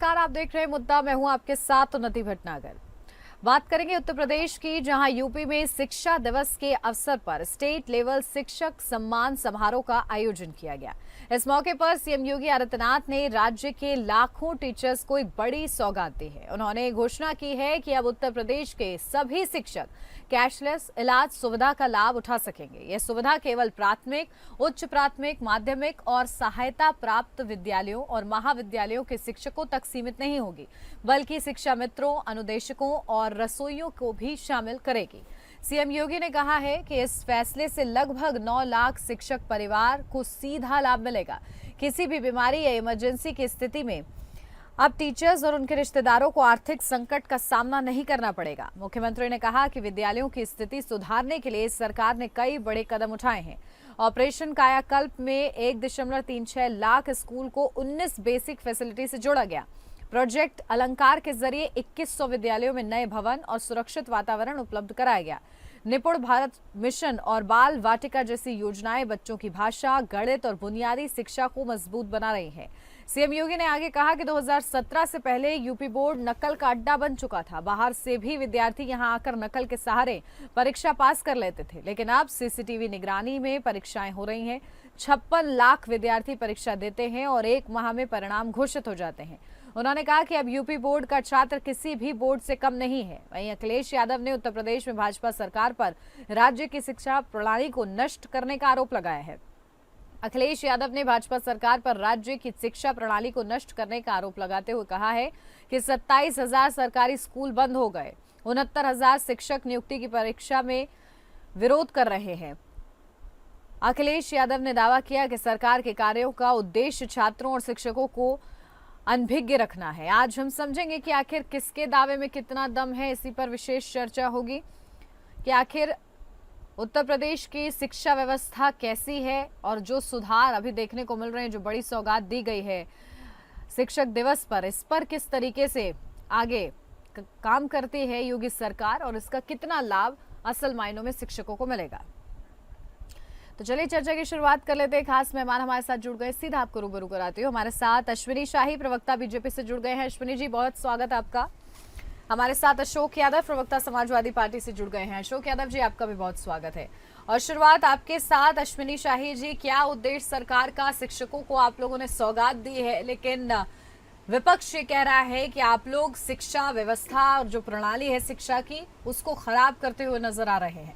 नमस्कार, आप देख रहे हैं मुद्दा। मैं हूं आपके साथ उन्नति भटनागर। बात करेंगे उत्तर प्रदेश की, जहां यूपी में शिक्षा दिवस के अवसर पर स्टेट लेवल शिक्षक सम्मान समारोह का आयोजन किया गया। इस मौके पर सीएम योगी आदित्यनाथ ने राज्य के लाखों टीचर्स को एक बड़ी सौगात दी है। उन्होंने घोषणा की है कि अब उत्तर प्रदेश के सभी शिक्षक कैशलेस इलाज सुविधा का लाभ उठा सकेंगे। यह सुविधा केवल प्राथमिक, उच्च प्राथमिक, माध्यमिक और सहायता प्राप्त विद्यालयों और महाविद्यालयों के शिक्षकों तक सीमित नहीं होगी, बल्कि शिक्षा मित्रों, अनुदेशकों और रसोइयों को भी शामिल करेगी। सीएम योगी ने कहा है कि इस फैसले से लगभग 9 लाख शिक्षक परिवार को सीधा लाभ मिलेगा। किसी भी बीमारी या इमरजेंसी की स्थिति में अब टीचर्स और उनके रिश्तेदारों को आर्थिक संकट का सामना नहीं करना पड़ेगा। मुख्यमंत्री ने कहा कि विद्यालयों की स्थिति सुधारने के लिए सरकार ने कई बड़े कदम उठाए हैं। ऑपरेशन कायाकल्प में 1.36 लाख स्कूल को 19 बेसिक फैसिलिटी से जोड़ा गया। प्रोजेक्ट अलंकार के जरिए 2100 विद्यालयों में नए भवन और सुरक्षित वातावरण उपलब्ध कराया गया। निपुण भारत मिशन और बाल वाटिका जैसी योजनाएं बच्चों की भाषा, गणित और बुनियादी शिक्षा को मजबूत बना रही हैं। सीएम योगी ने आगे कहा कि 2017 से पहले यूपी बोर्ड नकल का अड्डा बन चुका था। बाहर से भी विद्यार्थी यहां आकर नकल के सहारे परीक्षा पास कर लेते थे, लेकिन अब सीसीटीवी निगरानी में परीक्षाएं हो रही हैं। 56 लाख विद्यार्थी परीक्षा देते हैं और 1 माह में परिणाम घोषित हो जाते हैं। उन्होंने कहा कि अब यूपी बोर्ड का छात्र किसी भी बोर्ड से कम नहीं है। वहीं अखिलेश यादव ने उत्तर प्रदेश में भाजपा सरकार पर राज्य की शिक्षा प्रणाली को नष्ट करने का आरोप लगाया है। अखिलेश यादव ने भाजपा सरकार पर राज्य की शिक्षा प्रणाली को नष्ट करने का आरोप लगाते हुए कहा है कि 27,000 सरकारी स्कूल बंद हो गए, 69,000 शिक्षक नियुक्ति की परीक्षा में विरोध कर रहे हैं। अखिलेश यादव ने दावा किया कि सरकार के कार्यों का उद्देश्य छात्रों और शिक्षकों को अनभिज्ञ रखना है। आज हम समझेंगे कि आखिर किसके दावे में कितना दम है। इसी पर विशेष चर्चा होगी कि आखिर उत्तर प्रदेश की शिक्षा व्यवस्था कैसी है और जो सुधार अभी देखने को मिल रहे हैं, जो बड़ी सौगात दी गई है शिक्षक दिवस पर, इस पर किस तरीके से आगे काम करती है योगी सरकार और इसका कितना लाभ असल मायनों में शिक्षकों को मिलेगा। तो चलिए चर्चा की शुरुआत कर लेते हैं। खास मेहमान हमारे साथ जुड़ गए, सीधा आपको रूबरू कराती हूँ। हमारे साथ अश्विनी शाही, प्रवक्ता बीजेपी से जुड़ गए हैं। अश्विनी जी, बहुत स्वागत है आपका। हमारे साथ अशोक यादव, प्रवक्ता समाजवादी पार्टी से जुड़ गए हैं। अशोक यादव जी, आपका भी बहुत स्वागत है। और शुरुआत आपके साथ अश्विनी शाही जी, क्या उद्देश्य सरकार का? शिक्षकों को आप लोगों ने सौगात दी है, लेकिन विपक्ष ये कह रहा है कि आप लोग शिक्षा व्यवस्था और जो प्रणाली है शिक्षा की, उसको खराब करते हुए नजर आ रहे हैं।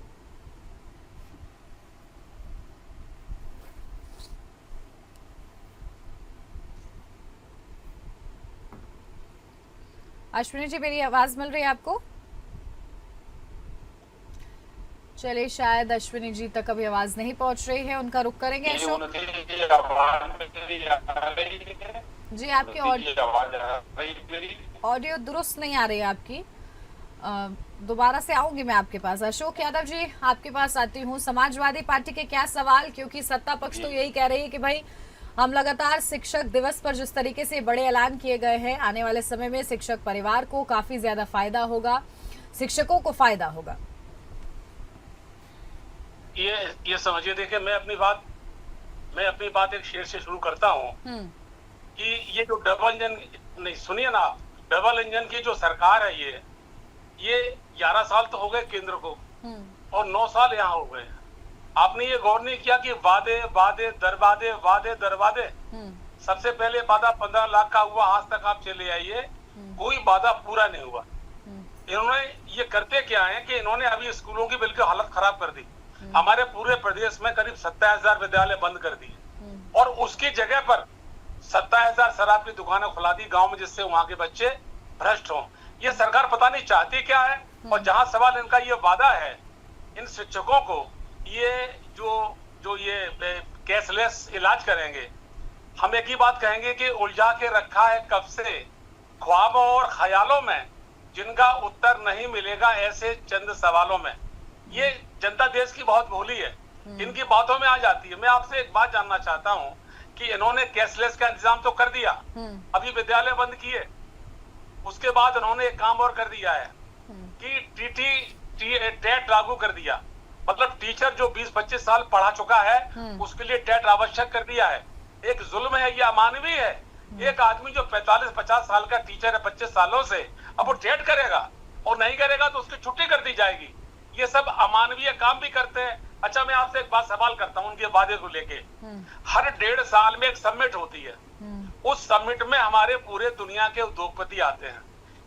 अश्विनी जी, मेरी आवाज मिल रही है आपको? चलिए, शायद अश्विनी जी तक अभी आवाज नहीं पहुंच रही है, उनका रुख करेंगे। अशोक जी, आपकी ऑडियो दुरुस्त नहीं आ रही है आपकी। दोबारा से आऊंगी मैं आपके पास। अशोक यादव जी, आपके पास आती हूँ। समाजवादी पार्टी के क्या सवाल, क्योंकि सत्ता पक्ष तो यही कह रही है कि भाई हम लगातार शिक्षक दिवस पर जिस तरीके से बड़े ऐलान किए गए हैं, आने वाले समय में शिक्षक परिवार को काफी ज्यादा फायदा होगा, शिक्षकों को फायदा होगा। ये समझिए, देखिए मैं अपनी बात एक शेर से शुरू करता हूँ कि ये जो डबल इंजन, नहीं सुनिए ना, डबल इंजन की जो सरकार है, ये 11 साल तो हो गए केंद्र को और 9 साल यहाँ हो गए। आपने ये गौर नहीं किया कि वादे वादे दरवादे, वादे दरवादे। सबसे पहले वादा 15 लाख का हुआ, आज तक आप चले आइए, कोई वादा पूरा नहीं हुआ। इन्होंने ये करते क्या है कि इन्होंने अभी स्कूलों की बिल्कुल हालत खराब कर दी। हमारे पूरे प्रदेश में करीब 27,000 विद्यालय बंद कर दिए और उसकी जगह पर 27,000 शराब की दुकानें खुला दी गाँव में, जिससे वहां के बच्चे भ्रष्ट हों। ये सरकार पता नहीं चाहती क्या है। और जहां सवाल इनका ये वादा है इन शिक्षकों को, ये जो ये कैशलेस इलाज करेंगे, हम एक ही बात कहेंगे कि उलझा के रखा है कब से ख्वाबों और ख्यालों में, जिनका उत्तर नहीं मिलेगा ऐसे चंद सवालों में। ये जनता देश की बहुत भोली है, इनकी बातों में आ जाती है। मैं आपसे एक बात जानना चाहता हूं कि इन्होंने कैशलेस का इंतजाम तो कर दिया, अभी विद्यालय बंद किए, उसके बाद उन्होंने एक काम और कर दिया है कि टेट लागू कर दिया। मतलब टीचर जो 20-25 साल पढ़ा चुका है उसके लिए टेट आवश्यक कर दिया है। एक जुल्म है, ये अमानवीय है एक आदमी जो 45-50 साल का टीचर है 25 सालों से, अब वो टेट करेगा और नहीं करेगा तो उसकी छुट्टी कर दी जाएगी। ये सब अमानवीय काम भी करते हैं। अच्छा, मैं आपसे एक बात सवाल करता हूँ उनके वादे को लेके। हर 1.5 साल में एक समिट होती है, उस समिट में हमारे पूरे दुनिया के उद्योगपति आते हैं,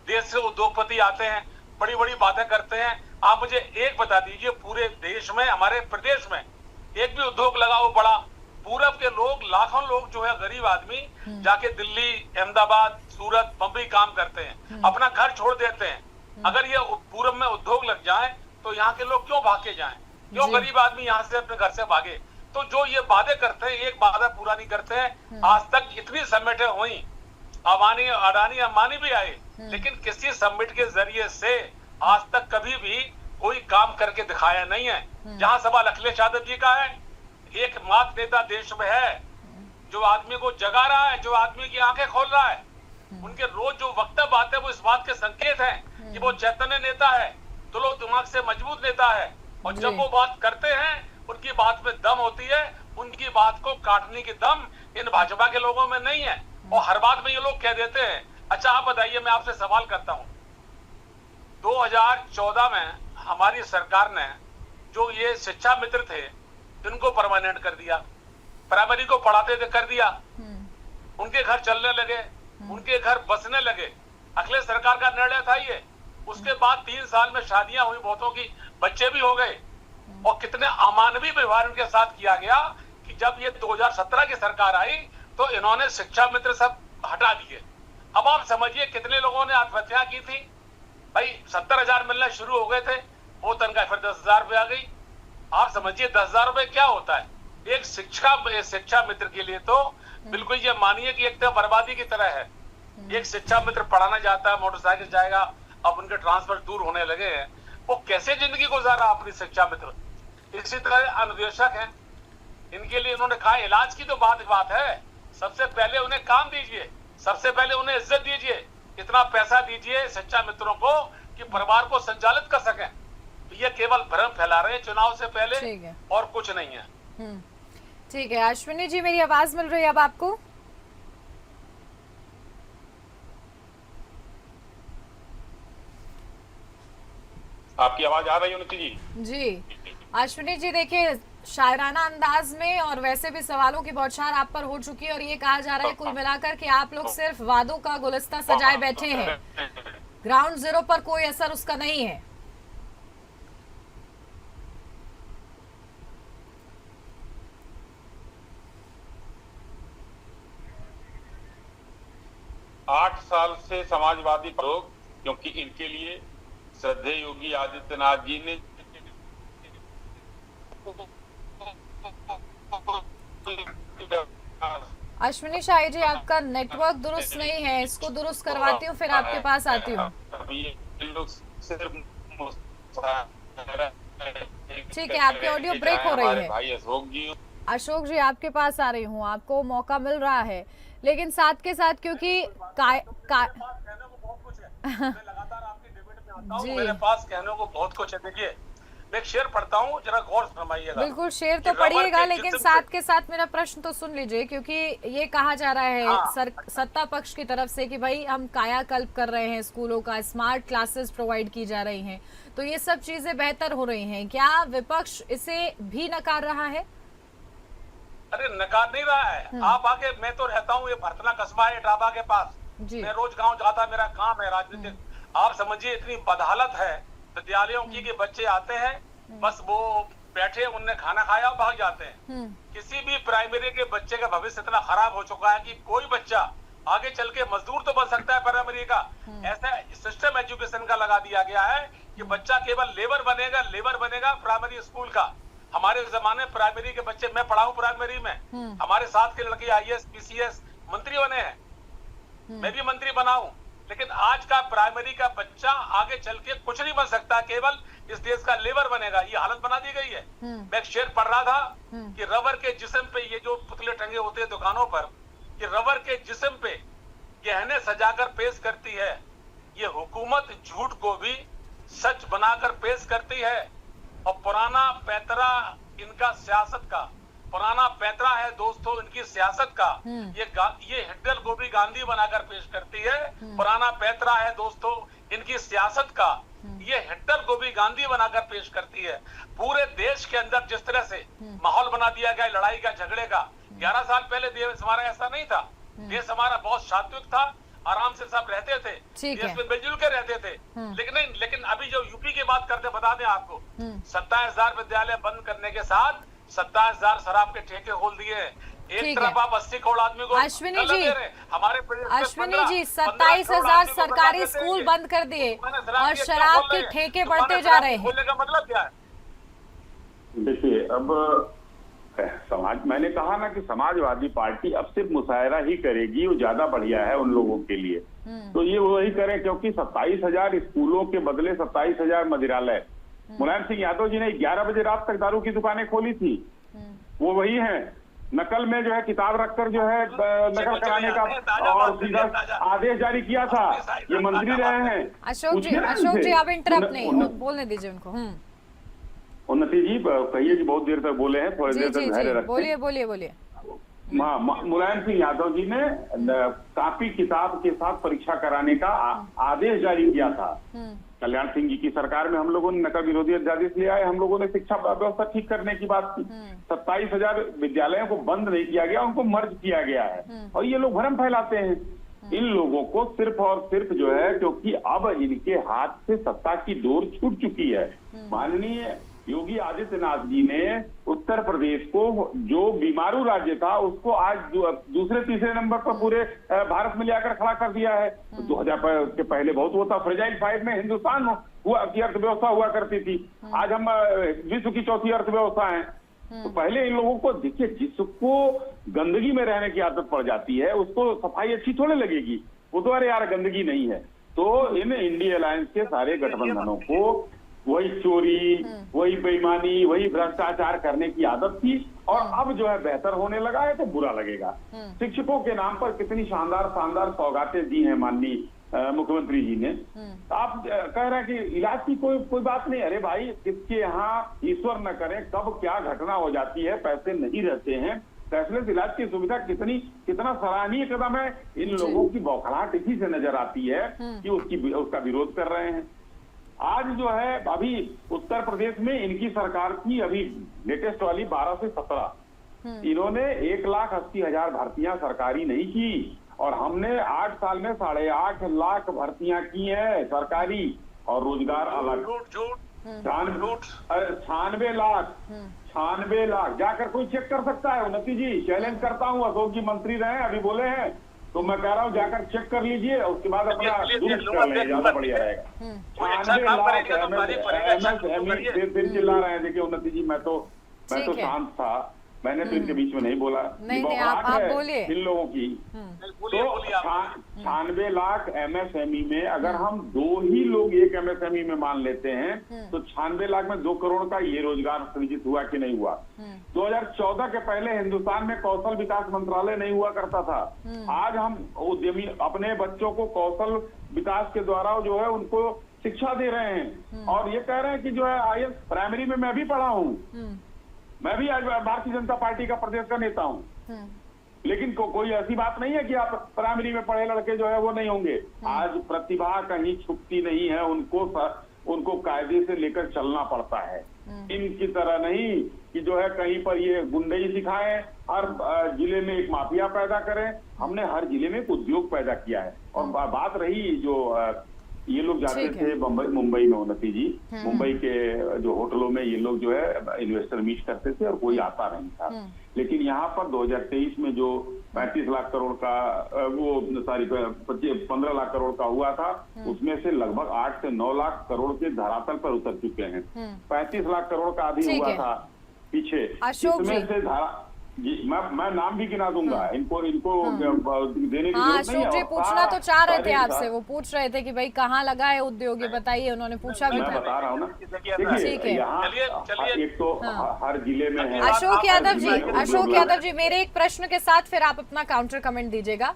देश से उद्योगपति आते हैं, बड़ी बड़ी बातें करते हैं। आप मुझे एक बता दीजिए, पूरे देश में, हमारे प्रदेश में एक भी उद्योग लगा हो बड़ा, पूरब के लोग, लाखों लोग जो है गरीब आदमी जाके दिल्ली, अहमदाबाद, सूरत, बम्बई काम करते हैं, अपना घर छोड़ देते हैं। अगर ये पूरब में उद्योग लग जाए तो यहाँ के लोग क्यों भाग के जाएं? क्यों गरीब आदमी यहाँ से अपने घर से भागे? तो जो ये वादे करते हैं, एक वादा पूरा नहीं करते हैं। आज तक इतनी समिटें हुई, अबानी, अडानी, अंबानी भी आए, लेकिन किसी समिट के जरिए से आज तक कभी भी कोई काम करके दिखाया नहीं है। जहां सवाल अखिलेश यादव जी का है, एकमात्र नेता देश में है जो आदमी को जगा रहा है, जो आदमी की आंखें खोल रहा है। उनके रोज जो वक्तव्य आते हैं वो इस बात के संकेत हैं कि वो चैतन्य नेता है, दिलो दिमाग से मजबूत नेता है। और जब वो बात करते हैं, उनकी बात में दम होती है, उनकी बात को काटने की दम इन भाजपा के लोगों में नहीं है। और हर बात में ये लोग कह देते हैं। अच्छा, आप बताइए, मैं आपसे सवाल करता हूं, 2014 में हमारी सरकार ने जो ये शिक्षा मित्र थे इनको परमानेंट कर दिया, प्राइमरी को पढ़ाते थे कर दिया, उनके घर चलने लगे, उनके घर बसने लगे। अखिलेश सरकार का निर्णय था ये। उसके बाद 3 साल में शादियां हुई बहुतों की, बच्चे भी हो गए। और कितने अमानवीय व्यवहार उनके साथ किया गया कि जब ये 2017 की सरकार आई तो इन्होंने शिक्षा मित्र सब हटा दिए। अब आप समझिए कितने लोगों ने आत्महत्या की थी। भाई 70,000 मिलना शुरू हो गए थे, वो तनख्वाह फिर 10,000 रुपये आ गई। आप समझिए 10,000 रुपये क्या होता है एक शिक्षा मित्र के लिए। तो बिल्कुल ये मानिए कि एक तो बर्बादी की तरह है। एक शिक्षा मित्र पढ़ाना जाता है, मोटरसाइकिल जाएगा, अब उनके ट्रांसफर दूर होने लगे हैं, वो कैसे जिंदगी गुजारा अपनी शिक्षा मित्र। इसी तरह अनुदेशक हैं, इनके लिए इन्होंने कहा इलाज की तो बात है, सबसे पहले उन्हें काम दीजिए, सबसे पहले उन्हें इज्जत दीजिए, इतना पैसा दीजिए शिक्षा मित्रों को कि परिवार को संचालित कर सकें। तो ये केवल भ्रम फैला रहे हैं चुनाव से पहले, और कुछ नहीं है। ठीक है अश्विनी जी, मेरी आवाज मिल रही है अब आपको? आपकी आवाज आ रही है उन्नति जी? जी अश्विनी जी, देखिए शायराना अंदाज में और वैसे भी सवालों की बौछार आप पर हो चुकी है और ये कहा जा रहा है कुल मिलाकर कि आप लोग सिर्फ वादों का गुलदस्ता सजाए बैठे हैं, ग्राउंड जीरो पर कोई असर उसका नहीं है। आठ साल से समाजवादी लोग, क्योंकि इनके लिए श्रद्धेय योगी आदित्यनाथ जी ने अश्विनी शाही जी, आपका नेटवर्क दुरुस्त नहीं है, इसको दुरुस्त करवाती हूँ फिर आपके पास आती हूँ। ठीक है, आपकी ऑडियो ब्रेक हो रही है। भाई अशोक जी आपके पास आ रही हूँ, आपको मौका मिल रहा है, लेकिन साथ के साथ क्योंकि मेरे पास कहने को बहुत कुछ है। देखिए मैं एक शेर पढ़ता हूँ, जरा गौर फरमाइएगा। बिल्कुल शेर तो पढ़िएगा, लेकिन साथ के साथ मेरा प्रश्न तो सुन लीजिए, क्योंकि ये कहा जा रहा है सत्ता पक्ष की तरफ से कि भाई हम कायाकल्प कर रहे हैं, स्कूलों का स्मार्ट क्लासेस प्रोवाइड की जा रही हैं, तो ये सब चीजें बेहतर हो रही हैं। क्या विपक्ष इसे भी नकार रहा है? अरे नकार नहीं रहा है। आप आगे, मैं तो रहता हूँ ये भरतना कस्बा है इटावा के पास, मैं रोज गाँव जाता, मेरा काम है राजनीतिक। आप समझिए इतनी बदहालत है विद्यालयों की कि बच्चे आते हैं, बस वो बैठे, उनने खाना खाया और भाग जाते हैं। किसी भी प्राइमरी के बच्चे का भविष्य इतना खराब हो चुका है कि कोई बच्चा आगे चल के मजदूर तो बन सकता है प्राइमरी का, ऐसा सिस्टम एजुकेशन का लगा दिया गया है कि बच्चा केवल लेबर बनेगा प्राइमरी स्कूल का। हमारे जमाने प्राइमरी के बच्चे, मैं पढ़ा हूँ प्राइमरी में, हमारे साथ के लड़के IAS PCS मंत्री बने हैं, मैं भी मंत्री बना हूँ, लेकिन आज का प्राइमरी का बच्चा आगे चल के कुछ नहीं बन सकता, केवल इस देश का लेबर बनेगा। ये हालत बना दी गई है। मैं एक शेर पढ़ रहा था कि रबर के जिस्म पे, ये जो पुतले टंगे होते हैं दुकानों पर, कि रबर के जिस्म पे गहने सजाकर पेश करती है, ये हुकूमत झूठ को भी सच बनाकर पेश करती है। और पुराना पैतरा इनका सियासत का, पुराना पैतरा है दोस्तों इनकी सियासत का। ये हिटलर को भी गांधी बनाकर पेश करती है। पुराना पैतरा है दोस्तों इनकी सियासत का, ये हिटलर को भी गांधी बनाकर पेश करती है। पूरे देश के अंदर जिस तरह से माहौल बना दिया गया लड़ाई का, झगड़े का, 11 साल पहले देश हमारा ऐसा नहीं था। देश हमारा बहुत सात्विक था, आराम से सब रहते थे, देश में मिलजुल के रहते थे। लेकिन अभी जो यूपी की बात करते, बता दें आपको, 27,000 विद्यालय बंद करने के साथ 27,000 शराब के ठेके खोल दिए। एक तरफ आप 80 करोड़ आदमी को अश्विनी जी, हमारे 27,000 सरकारी स्कूल बंद कर दिए और शराब के ठेके बढ़ते जा रहे हैं। बोलने का मतलब क्या है? देखिए, अब मैंने कहा ना कि समाजवादी पार्टी अब सिर्फ मुशायरा ही करेगी, वो ज्यादा बढ़िया है उन लोगों के लिए। तो ये वही करें, क्योंकि 27,000 स्कूलों के बदले 27,000 मदिरालय। मुलायम सिंह यादव जी ने 11 बजे रात तक दारू की दुकानें खोली थी, वो वही है। नकल में जो है किताब रखकर जो है नकल कराने का और सीधा आदेश जारी किया था, ये मंत्री रहे हैं। अशोक जी आप इंटरप्ट नहीं, बोलने दीजिए उनको। उन्नति जी कहिए कि बहुत देर तक बोले हैं, थोड़ी देर तक धैर्य रखें। बोलिए। मुलायम सिंह यादव जी ने कापी किताब के साथ परीक्षा कराने का आदेश जारी किया था। कल्याण सिंह जी की सरकार में हम लोगों ने नकल विरोधी अध्यादेश ले आए, हम लोगों ने शिक्षा व्यवस्था ठीक करने की बात की। 27,000 विद्यालयों को बंद नहीं किया गया, उनको मर्ज किया गया है। और ये लोग भ्रम फैलाते हैं। इन लोगों को सिर्फ और सिर्फ जो है, क्योंकि अब इनके हाथ से सत्ता की डोर छूट चुकी है। माननीय योगी आदित्यनाथ जी ने उत्तर प्रदेश को, जो बीमारू राज्य था, उसको आज दूसरे तीसरे नंबर पर पूरे भारत में लाकर खड़ा कर दिया है। 2000 के पहले बहुत वो था, फ्रेजाइल 5 में हिंदुस्तान हुआ की अर्थव्यवस्था हुआ करती थी। आज हम विश्व की चौथी अर्थव्यवस्था है। तो पहले इन लोगों को देखिए, जिसको गंदगी में रहने की आदत पड़ जाती है उसको सफाई अच्छी थोड़ी लगेगी। वो तो अरे यार गंदगी नहीं है। तो इन इंडिया अलायंस के सारे गठबंधनों को वही चोरी, वही बेईमानी, वही भ्रष्टाचार करने की आदत थी। और अब जो है बेहतर होने लगा है तो बुरा लगेगा। शिक्षकों के नाम पर कितनी शानदार सौगातें दी हैं माननीय मुख्यमंत्री जी ने। आप कह रहे हैं कि इलाज की कोई बात नहीं। अरे भाई, किसके यहाँ ईश्वर न करे कब क्या घटना हो जाती है, पैसे नहीं रहते हैं। कैशलेस इलाज की सुविधा कितना सराहनीय कदम है। इन लोगों की बौखलाहट इसी से नजर आती है कि उसका विरोध कर रहे हैं। आज जो है अभी उत्तर प्रदेश में इनकी सरकार की अभी लेटेस्ट वाली 12 से 17 इन्होंने 1,80,000 भर्तियां सरकारी नहीं की, और हमने 8 साल में 8.5 लाख भर्तियां की है सरकारी और रोजगार अलग। 96 लाख जाकर कोई चेक कर सकता है। उन्नति जी चैलेंज करता हूँ, अशोक जी मंत्री रहे अभी बोले हैं, तो मैं कह रहा हूँ जाकर चेक कर लीजिए, उसके बाद अपना दुरुस्त कर लेंगे, ज्यादा बढ़िया रहेगा। 96 लाख फिर चिल्ला रहे हैं। देखिए उन्नति जी, मैं तो शांत था, मैंने तो इनके बीच में नहीं बोला। नहीं, आप बोलिए। इन लोगों की तो 96 लाख MSME में अगर हम 2 ही लोग एक MSME में मान लेते हैं तो 96 लाख में 2 करोड़ का ये रोजगार सृजित हुआ कि नहीं हुआ। 2014 के पहले हिंदुस्तान में कौशल विकास मंत्रालय नहीं हुआ करता था। आज हम उद्यमी अपने बच्चों को कौशल विकास के द्वारा जो है उनको शिक्षा दे रहे हैं। और ये कह रहे हैं कि जो है IS प्राइमरी में मैं भी पढ़ा हूँ, मैं भी आज भारतीय जनता पार्टी का प्रदेश का नेता हूँ। लेकिन कोई ऐसी बात नहीं है कि आप प्राइमरी में पढ़े लड़के जो है वो नहीं होंगे। आज प्रतिभा कहीं छुपती नहीं है, उनको कायदे से लेकर चलना पड़ता है। इनकी तरह नहीं कि जो है कहीं पर ये गुंडई सिखाएं, हर जिले में एक माफिया पैदा करें। हमने हर जिले में एक उद्योग पैदा किया है। और बात रही जो ये लोग जाते थे मुंबई में, उन्नति जी, मुंबई के जो होटलों में ये लोग जो है इन्वेस्टर मीट करते थे और कोई आता नहीं था। लेकिन यहाँ पर 2023 में जो 35 लाख करोड़ का 15 लाख करोड़ का हुआ था, उसमें से लगभग 8 से 9 लाख करोड़ के धरातल पर उतर चुके हैं। 35 लाख करोड़ का आधी हुआ था पीछे, इसमें से जी मैं नाम भी गिना दूंगा। इनको देने की जरूरत नहीं है। अशोक जी पूछना तो चाह रहे थे आपसे, वो पूछ रहे थे कि भाई कहाँ लगा है उद्योग, ये बताइए। उन्होंने पूछा भी था। मैं बता रहा हूँ ना, देखिए यहाँ एक तो हर जिले में है। अशोक यादव जी मेरे एक प्रश्न के साथ फिर आप अपना काउंटर कमेंट दीजिएगा।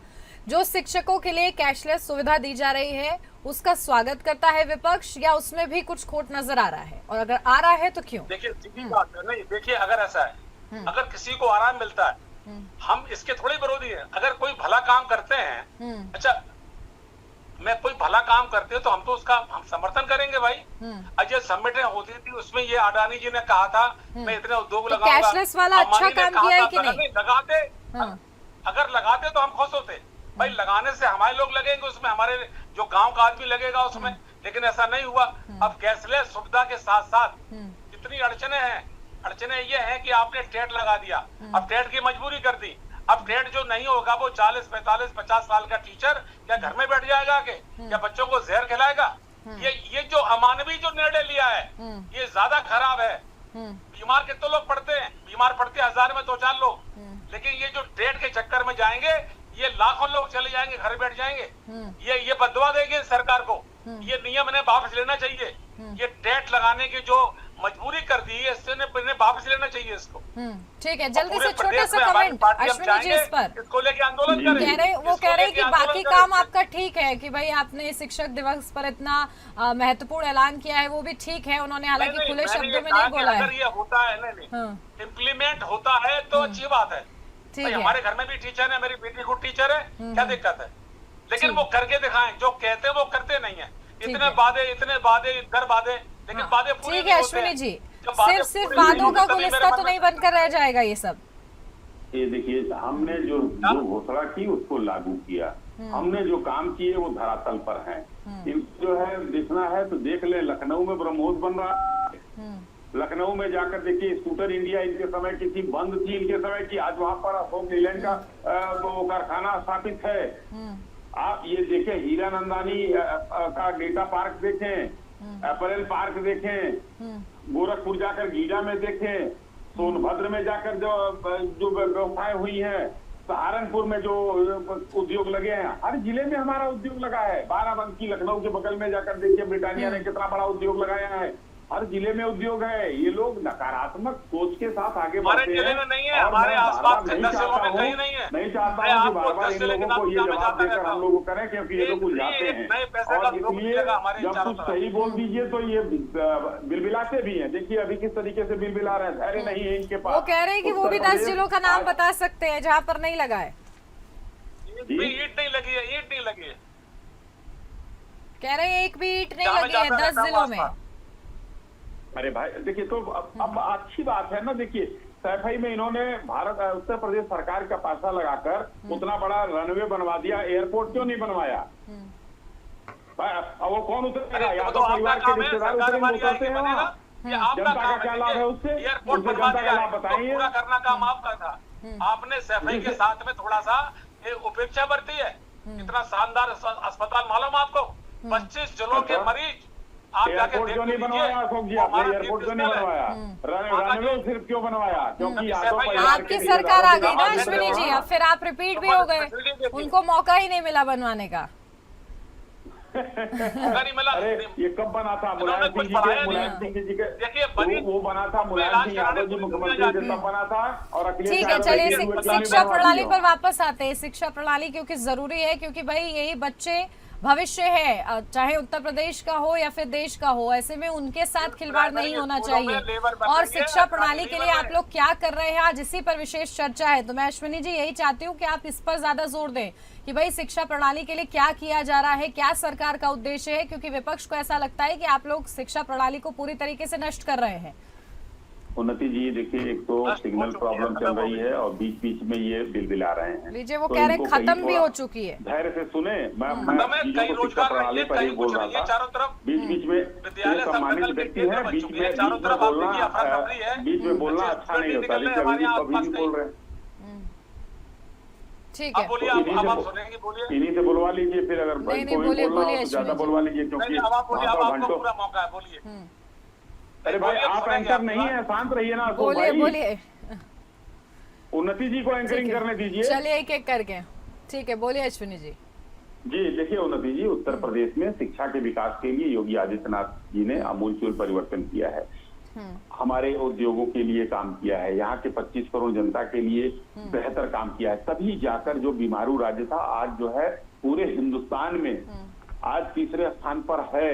जो शिक्षकों के लिए कैशलेस सुविधा दी जा रही है उसका स्वागत करता है विपक्ष, या उसमें भी कुछ खोट नजर आ रहा है, और अगर आ रहा है तो क्यों? देखिए सीधी बात है, नहीं देखिए अगर ऐसा है अगर किसी को आराम मिलता है, हम इसके थोड़े विरोधी हैं। अगर कोई भला काम करते हैं, अच्छा मैं कोई भला काम करते हो तो हम तो उसका हम समर्थन करेंगे भाई। अजय समिट होती थी, उसमें ये अडानी जी ने कहा था मैं इतने उद्योग तो लगाऊंगा। कैशलेस वाला अच्छा काम किया है कि नहीं? लगाते, अगर लगाते तो हम खुश होते भाई। लगाने से हमारे लोग लगेंगे उसमें, हमारे जो गांव का आदमी लगेगा उसमें, लेकिन ऐसा नहीं हुआ। अब कैशलेस सुविधा के साथ साथ जितनी अड़चने हैं, अड़चने ये हैं कि आपने टेट लगा दिया, अब टेट की मजबूरी कर दी। अब टेट जो नहीं होगा वो 40, 45, 50 साल का टीचर क्या घर में बैठ जाएगा आके, या बच्चों को जहर खिलाएगा? ये जो अमानवीय जो निर्णय लिया है ये ज्यादा खराब है। बीमार कितने लोग पड़ते हैं? बीमार पड़ते 1000 में 2-4 लोग, लेकिन ये जो टेट के चक्कर में जाएंगे ये लाखों लोग चले जाएंगे, घर बैठ जाएंगे। ये बदवा देंगे सरकार को। ये नियम इन्हें वापस लेना चाहिए। ये टेट लगाने की जो मजबूरी कर दी है इससे इन्हें वापस लेना चाहिए इसको। ठीक है, जल्दी से छोटे से कमेंट अश्विनी जी इस पर। इसको लेके आंदोलन करें। वो कह रहे हैं कि बाकी काम आपका ठीक है कि भाई आपने शिक्षक दिवस पर इतना महत्वपूर्ण ऐलान किया है, वो भी ठीक है। उन्होंने हालांकि खुले शब्दों में नहीं बोला है। अगर ये होता है ना, इम्प्लीमेंट होता है तो अच्छी बात है। हमारे घर में भी टीचर है, मेरी बेटी को टीचर है, क्या दिक्कत है? लेकिन वो करके दिखाएं, जो कहते हैं वो करते नहीं है। इतने वादे इधर वादे, लेकिन वादे पूरे ठीक है अश्विनी जी, सिर्फ वादों का गुलिस्ता तो नहीं बनकर रह जाएगा ये सब। ये देखिए, हमने जो घोषणा की उसको लागू किया, हमने जो काम किए वो धरातल पर हैं। इनको जो है देखना है तो देख ले, लखनऊ में ब्रह्मोस बन रहा है। लखनऊ में जाकर देखिए, स्कूटर इंडिया इनके समय की थी, बंद थी इनके समय की, आज वहां पर अशोक लीलैंड का वो कारखाना स्थापित है। आप ये देखें, हीरा नंदानी का डेटा पार्क देखें, अपरेल पार्क देखें, गोरखपुर जाकर गीडा में देखें, सोनभद्र में जाकर जो व्यवस्थाएं हुई हैं, सहारनपुर में जो उद्योग लगे हैं, हर जिले में हमारा उद्योग लगा है। बाराबंकी लखनऊ के बगल में जाकर देखिए, ब्रिटानिया ने कितना बड़ा उद्योग लगाया है। हर जिले में उद्योग है। ये लोग नकारात्मक सोच के साथ आगे बढ़ते हैं। जिले में नहीं है, हमारे आसपास के 10 जिलों में कहीं नहीं है। नहीं चाहता हूँ कि बार-बार इन लोगों को ये जवाब देकर हम लोग करें, क्योंकि ये लोग उलझाते हैं। और इसलिए जब कुछ सही बोल दीजिए तो ये बिलबिलाते भी हैं। देखिए अभी किस तरीके से बिलबिला रहे हैं, धैर्य नहीं है इनके पास। वो कह रहे हैं कि वो भी 10 जिलों का नाम बता सकते हैं जहाँ पर नहीं लगा है। ईंट नहीं लगी है, ईंट नहीं लगी है। कह रहे हैं एक भी ईंट नहीं लगी है 10 जिलों में। अरे भाई देखिए, तो अब अच्छी बात है ना। देखिए सैफई में इन्होंने उत्तर प्रदेश सरकार का पैसा लगाकर उतना बड़ा रनवे बनवा दिया, एयरपोर्ट क्यों नहीं बनवाया? अब वो कौन उतरेगा? या तो परिवार के रिश्तेदार उतरते हैं वहाँ। जनता का क्या लाभ है उससे? उनसे जनता का लाभ बताइए। पूरा करना काम आपका था। आपने सैफई के साथ में थोड़ा सा उपेक्षा बरती है। इतना शानदार अस्पताल मालूम आपको? 25 जिलों के मरीज। एयरपोर्ट क्यों नहीं बनवाया अशोक जी? आपने एयरपोर्ट क्यों नहीं बनवाया? रनवे सिर्फ क्यों बनवाया? क्योंकि आपकी सरकार आ गई ना अश्विनी जी, अब फिर आप रिपीट भी हो गए, उनको मौका ही नहीं मिला बनवाने का। अरे ये कब बना था? मुलायम सिंह जी के देखिए, वो बना था मुलायम सिंह यादव जी मुख्यमंत्री थे तब बना था। और ठीक है, चलिए शिक्षा प्रणाली पर वापस आते हैं। शिक्षा प्रणाली क्योंकि जरूरी है, क्योंकि भाई यही बच्चे भविष्य है, चाहे उत्तर प्रदेश का हो या फिर देश का हो। ऐसे में उनके साथ खिलवाड़ नहीं होना चाहिए। और शिक्षा प्रणाली के लिए आप लोग क्या कर रहे हैं, आज इसी पर विशेष चर्चा है। तो मैं अश्विनी जी यही चाहती हूँ कि आप इस पर ज्यादा जोर दें कि भाई शिक्षा प्रणाली के लिए क्या किया जा रहा है, क्या सरकार का उद्देश्य है, क्योंकि विपक्ष को ऐसा लगता है कि आप लोग शिक्षा प्रणाली को पूरी तरीके से नष्ट कर रहे हैं। उन्नति जी देखिए, एक तो सिग्नल प्रॉब्लम चल रही है और बीच बीच में ये बिलबिला रहे हैं। लीजिए, वो कह रहे हैं खत्म भी हो चुकी है। धैर्य से सुने, मैं शिक्षा प्रणाली पर ही बोल रहा था। बीच बीच में सम्मानित व्यक्ति है, बीच में बोलना अच्छा नहीं होता। अभी भी बोल रहे हैं, ठीक है, इन्हीं से बुलवा लीजिए फिर। अगर बोलिए ज्यादा बुलवा लीजिए, क्योंकि अरे भाई आप एंकर नहीं है, शांत रहिए ना। बोलिए उन्नति जी को एंकरिंग करने दीजिए। चलिए एक एक करके, ठीक है, बोलिए अश्विनी जी। जी देखिए उन्नति जी, उत्तर प्रदेश में शिक्षा के विकास के लिए योगी आदित्यनाथ जी ने आमूलचूल परिवर्तन किया है। हमारे उद्योगों के लिए काम किया है, यहाँ के 25 करोड़ जनता के लिए बेहतर काम किया है। तभी जाकर जो बीमारू राज्य था आज जो है पूरे हिंदुस्तान में आज तीसरे स्थान पर है।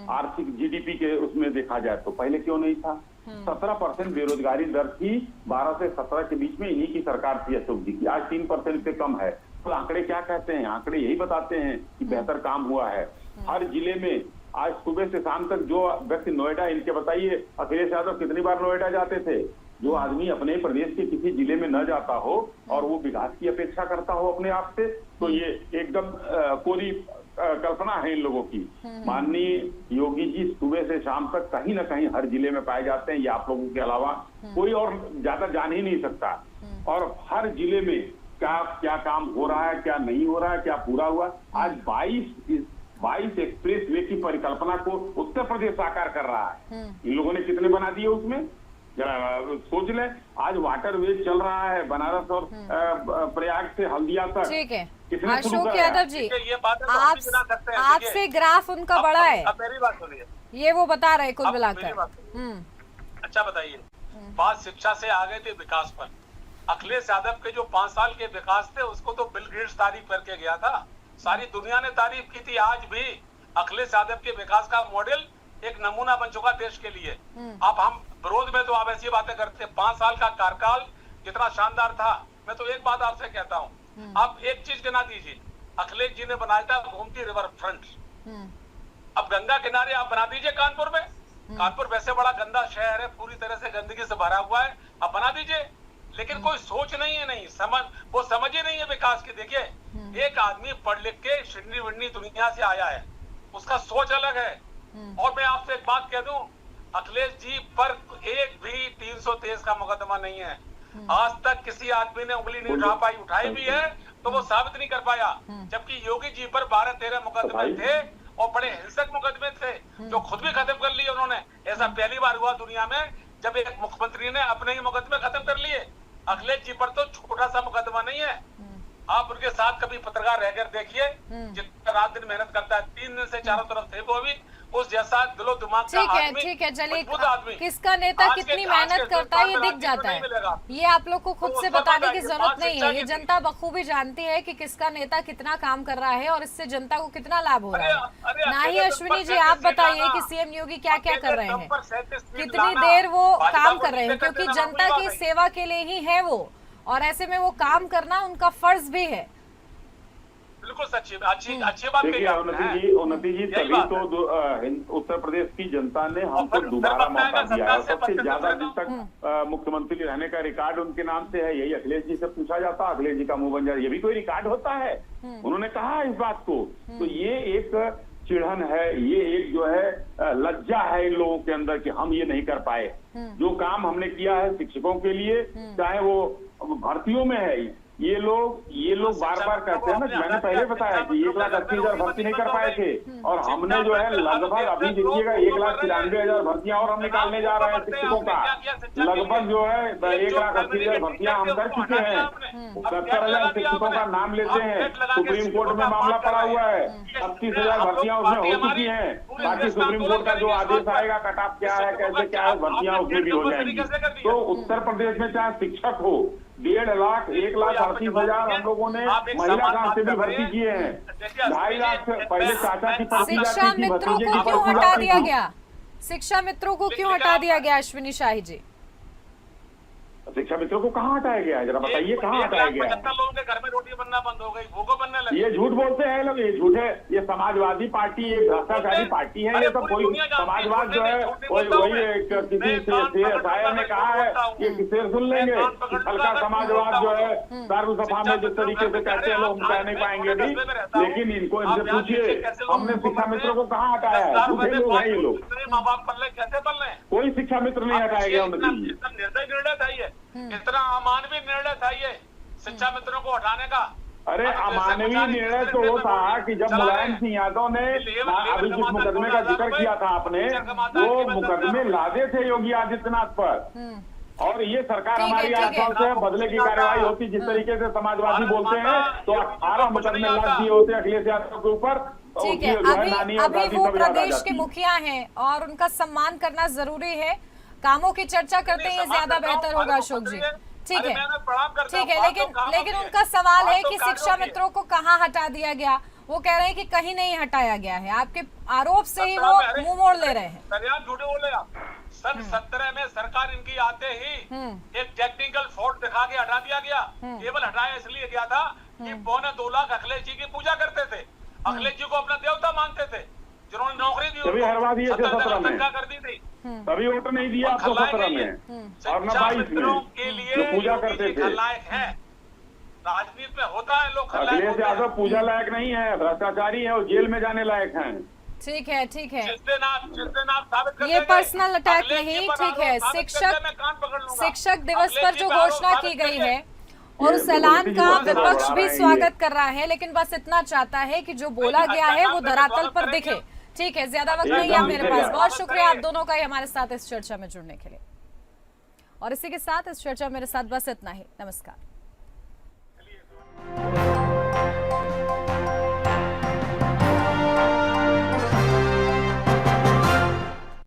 आर्थिक जीडीपी के उसमें देखा जाए तो पहले क्यों नहीं था? 17% बेरोजगारी दर थी, 12 से 17 के बीच में इन्हीं की सरकार थी अशोक जी की। आज 3% से कम है। तो आंकड़े क्या कहते हैं? आंकड़े यही बताते हैं कि बेहतर काम हुआ है। हर जिले में आज सुबह से शाम तक जो व्यक्ति नोएडा, इनके बताइए अखिलेश यादव कितनी बार नोएडा जाते थे? जो आदमी अपने प्रदेश के किसी जिले में न जाता हो और वो विकास की अपेक्षा करता हो अपने आप से, तो ये एकदम कोरी कल्पना है इन लोगों की। माननीय योगी जी सुबह से शाम तक कहीं ना कहीं हर जिले में पाए जाते हैं। ये आप लोगों के अलावा कोई और ज्यादा जान ही नहीं सकता। और हर जिले में क्या काम हो रहा है, क्या नहीं हो रहा है, क्या पूरा हुआ। आज 22 एक्सप्रेस वे की परिकल्पना को उत्तर प्रदेश साकार कर रहा है। इन लोगों ने कितने बना दिए उसमें, सोच ले। आज वाटर वे चल रहा है बनारस और प्रयाग से हल्दिया तक। ठीक है कितने शुरू अशोक करा यादव है? जी, ये बात है तो हम भी गिना सकते हैं। आपसे ग्राफ उनका बड़ा है, अब मेरी बात सुनिए, ये वो बता रहे कुल अब मिलाकर। मेरी बात सुनिए। अच्छा बताइए, बात शिक्षा से आ गए थे विकास पर। अखिलेश यादव के जो 5 साल के विकास थे उसको तो बिल गेट्स तारीफ करके गया था, सारी दुनिया ने तारीफ की थी। आज भी अखिलेश यादव के विकास का मॉडल एक नमूना बन चुका देश के लिए। अब हम विरोध में तो आप ऐसी बातें करते हैं, 5 साल का कार्यकाल कितना शानदार था। मैं तो एक बात आपसे कहता हूँ, आप एक चीज गिना दीजिए, अखिलेश जी ने बनाया था गोमती रिवर फ्रंट। अब गंगा किनारे आप बना दीजिए कानपुर में। कानपुर वैसे बड़ा गंदा शहर है, पूरी तरह से गंदगी से भरा हुआ है, आप बना दीजिए। लेकिन कोई सोच नहीं है, नहीं वो समझ ही नहीं है विकास की। देखिए एक आदमी पढ़ लिख के शिंडी विंडी दुनिया से आया है, उसका सोच अलग है। और मैं आपसे एक बात कह दूं, अखिलेश जी पर एक भी 323 का मुकदमा नहीं है। आज तक किसी आदमी ने उंगली नहीं उठा पाई, उठाई भी है तो वो साबित नहीं कर पाया। जबकि योगी जी पर 12-13 मुकदमे थे और बड़े हिंसक मुकदमे थे जो खुद भी खत्म कर लिए उन्होंने। ऐसा पहली बार हुआ दुनिया में जब एक मुख्यमंत्री ने अपने ही मुकदमे खत्म कर लिए। अखिलेश जी पर तो छोटा सा मुकदमा नहीं है। आप उनके साथ कभी पत्रकार रहकर देखिए, जितना रात दिन मेहनत करता है, 3 दिन से चारों तरफ थे वो भी उस जैसा दिलो दिमाग का आदमी। ठीक है चलिए, मजबूत आदमी। किसका नेता कितनी मेहनत करता है ये दिख जाता है। ये आप लोग को खुद से बताने की जरूरत नहीं है, ये जनता बखूबी जानती है कि किसका नेता कितना काम कर रहा है और इससे जनता को कितना लाभ हो रहा है। ना ही अश्विनी जी आप बताइए कि सीएम योगी क्या क्या कर रहे हैं, कितनी देर वो काम कर रहे हैं, क्योंकि जनता की सेवा के लिए ही है वो, और ऐसे में वो काम करना उनका फर्ज भी है। बिल्कुल सच्ची अच्छी बात कही आपने। उन्नति जी तभी तो उत्तर प्रदेश की जनता ने हमको दोबारा मौका दिया है। सबसे ज्यादा दिन तक मुख्यमंत्री रहने का रिकॉर्ड उनके नाम से है। यही अखिलेश जी से पूछा जाता, अखिलेश जी का मुंह बन जाए, ये भी कोई रिकॉर्ड होता है? उन्होंने कहा इस बात को। तो ये एक चिढ़न है, ये एक जो है लज्जा है इन लोगों के अंदर कि हम ये नहीं कर पाए। जो काम हमने किया है शिक्षकों के लिए, चाहे वो भर्तियों में है, ये लोग बार बार कहते हैं ना, मैंने पहले बताया कि 1,80,000 भर्ती नहीं कर पाए थे, और हमने जो है लगभग अभी देखिएगा 1,93,000 भर्तियां और हम निकालने जा रहे हैं शिक्षकों का। लगभग जो है 1,80,000 भर्तियां हम कर चुके हैं। 70,000 शिक्षकों का नाम लेते हैं, सुप्रीम कोर्ट में मामला पड़ा हुआ है, 25,000 भर्तियां उसमें हो चुकी हैं। बाकी सुप्रीम कोर्ट का जो आदेश आएगा, कट ऑफ क्या है, कैसे क्या है, भर्तियां उसमें भी हो जाएंगी। तो उत्तर प्रदेश में चाहे शिक्षक हो, 1.5 लाख 1,38,000 हम लोगों ने महिला कांस्टेबल भर्ती किए हैं। 2.5 लाख पहले चाचा की पर्ची शिक्षा जाती थी, मित्रों भतीजे को की क्यों पर्ची हटा जाती दिया थी। गया? शिक्षा मित्रों को क्यों हटा दिया गया अश्विनी शाही जी? शिक्षा मित्रों को कहाँ हटाया गया है, जरा बताइए कहाँ हटाया गया है? 1,75 लोगों के घर में रोटी बनना बंद हो गई, भूखों बनने लगी। ये झूठ बोलते हैं लोग, ये झूठ है। ये समाजवादी पार्टी, ये भ्रष्टाचारी पार्टी है। ये सब कोई समाजवाद जो है वही किसी शायर ने कहा है, ये किसे सुन लेंगे। हल्का समाजवाद जो है सर्वसभा में जिस तरीके से कहते हैं लोग, कह नहीं पाएंगे भी। लेकिन इनको इनसे पूछिए, हमने शिक्षा मित्रों को कहाँ हटाया है? झूठे लोग हैं ये लोग। माँ बाप पढ़ ले, कैसे पढ़ ले? कोई शिक्षा मित्र नहीं हटाया गया उनकी। निर्दय निर्णय था ये, इतना अमानवीय निर्णय था ये शिक्षा मित्रों को हटाने का। अरे अमानवीय निर्णय तो वो था कि जब मुलायम सिंह यादव ने अभी जिस मुकदमे का जिक्र किया था आपने, वो मुकदमे लादे थे योगी आदित्यनाथ पर, और ये सरकार हमारी 8 साल से बदले की कार्यवाही होती। जिस तरीके से समाजवादी बोलते हैं, तो 18 मुकदमे लाद दिए होते अखिलेश यादव के ऊपर। ठीक है, अभी वो प्रदेश के मुखिया हैं और उनका सम्मान करना जरूरी है। कामों की चर्चा करते हैं, ज्यादा बेहतर होगा अशोक जी। ठीक है, लेकिन उनका सवाल है कि शिक्षा मित्रों को कहाँ हटा दिया गया। वो कह रहे हैं कि कहीं नहीं हटाया गया है। आपके आरोप से ही वो मुंह मोड़ ले रहे हैं। झूठे बोले आप। सन 17 में सरकार इनकी आते ही एक टेक्निकल फॉल्ट दिखा के हटा दिया गया। केवल हटाया इसलिए गया था कि 2.25 लाख अखिलेश जी की पूजा करते थे, अखिलेश जी को अपना देवता मानते थे, जिन्होंने नौकरी दी तभी हरवा दिए थे 17 में, कर दी थी, तभी वोट नहीं दिया आपको 17 में और न 22 में, के लिए जो पूजा करते थे। खलनायक है, राजनीति में होता है लोग खलनायक अखिलेश होते हैं। यादव पूजा लायक नहीं है, भ्रष्टाचारी है और जेल में जाने लायक हैं। ठीक है, ठीक है, जिस दिन आप साबित कर ये देंगे, पर्सनल अटैक अखिलेश जी नहीं। पर ठीक है, आरोप साबित करके मैं कान पकड़ लूंगा। शिक्षक दिवस अखिलेश पर जी जो पर आरोप घोषणा की साबित गई करके- है और उस ऐलान का मोदी जी विपक्ष बढ़ा भी रहे हैं स्वागत कर रहा है, लेकिन बस इतना चाहता है कि जो बोला गया है वो धरातल पर दिखे। ठीक है, ज्यादा वक्त नहीं है मेरे पास। बहुत शुक्रिया आप दोनों का ही हमारे साथ इस चर्चा में जुड़ने के लिए। और इसी के साथ इस चर्चा मेरे साथ बस इतना ही। नमस्कार।